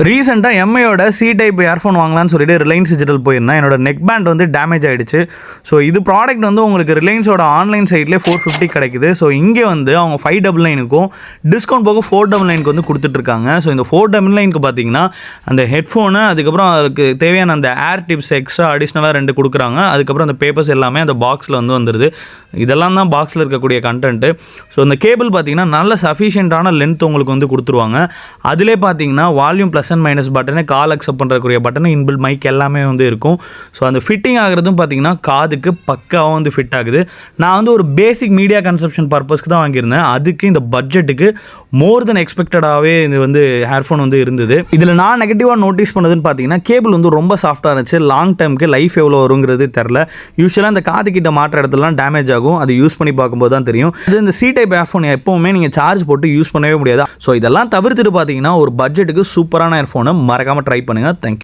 ரீசெண்டாக எம்ஐயோட C type earphone வாங்கலாம்னு சொல்லிட்டு ரிலையன்ஸ் டிஜிட்டல் போயிருந்தேன். என்னோட நெக் பேண்ட் வந்து டேமேஜ் ஆகிடுச்சு. ஸோ இது ப்ராடக்ட் வந்து உங்களுக்கு ரிலையன்ஸோட ஆன்லைன் சைட்லேயே 450 கிடைக்குது. ஸோ இங்கே வந்து அவங்க 599க்கும் டிஸ்கவுண்ட் போக 499க்கு வந்து கொடுத்துட்ருக்காங்க. ஸோ இந்த 499க்கு பார்த்தீங்கன்னா அந்த ஹெட்ஃபோனு, அதுக்கப்புறம் அதுக்கு தேவையான அந்த ஏர் டிப்ஸ் எக்ஸ்ட்ரா அடிஷ்னலாக 2 கொடுக்குறாங்க. அதுக்கப்புறம் அந்த பேப்பர்ஸ் எல்லாமே அந்த பாக்ஸில் வந்து வந்துடுது. இதெல்லாம் தான் பாக்ஸில் இருக்கக்கூடிய கண்டென்ட்டு. ஸோ இந்த கேபிள் பார்த்தீங்கன்னா நல்ல சஃபிஷியண்ட்டான லென்த் உங்களுக்கு வந்து கொடுத்துருவாங்க. அதிலே பார்த்தீங்கன்னா volume plus and minus button, call accept பண்ணுறக்கூடிய பட்டனு, இன்பில் மைக் எல்லாமே வந்து இருக்கும். ஸோ அந்த ஃபிட்டிங் ஆகிறதும் பார்த்தீங்கன்னா காதுக்கு பக்காவும் வந்து ஃபிட் ஆகுது. நான் வந்து ஒரு பேசிக் மீடியா கன்சப்ஷன் பர்பஸ்க்கு தான் வாங்கியிருந்தேன். அதுக்கு இந்த பட்ஜெட்டுக்கு மோர் தென் எக்ஸ்பெக்டடாகவே இது வந்து ஹேர்ஃபோன் வந்து இருந்தது. இதில் நான் நெகட்டிவாக நோட்டீஸ் பண்ணதுன்னு பார்த்தீங்கன்னா கேபிள் வந்து ரொம்ப சாஃப்டாக இருந்துச்சு. லாங் டைமுக்கு லைஃப் எவ்வளோ வருங்கிறது தெரில. யூஸ்வலாக இந்த காது கிட்ட மாற்ற இடத்துலலாம் டேமேஜ் ஆகும். அது யூஸ் பண்ணி பார்க்கும்போது தான் தெரியும். இது இந்த சி டைப் ஹேர்ஃபோன் எப்போவுமே நீங்கள் சார்ஜ் போட்டு யூஸ் பண்ணவே முடியாது. ஸோ இதெல்லாம் தவிர்த்துட்டு பார்த்தீங்கன்னா ஒரு பட்ஜெட்டுக்கு சூப்பரான ஹேர்ஃபோனை மறக்காமல் ட்ரை பண்ணுங்கள். தேங்க்யூ.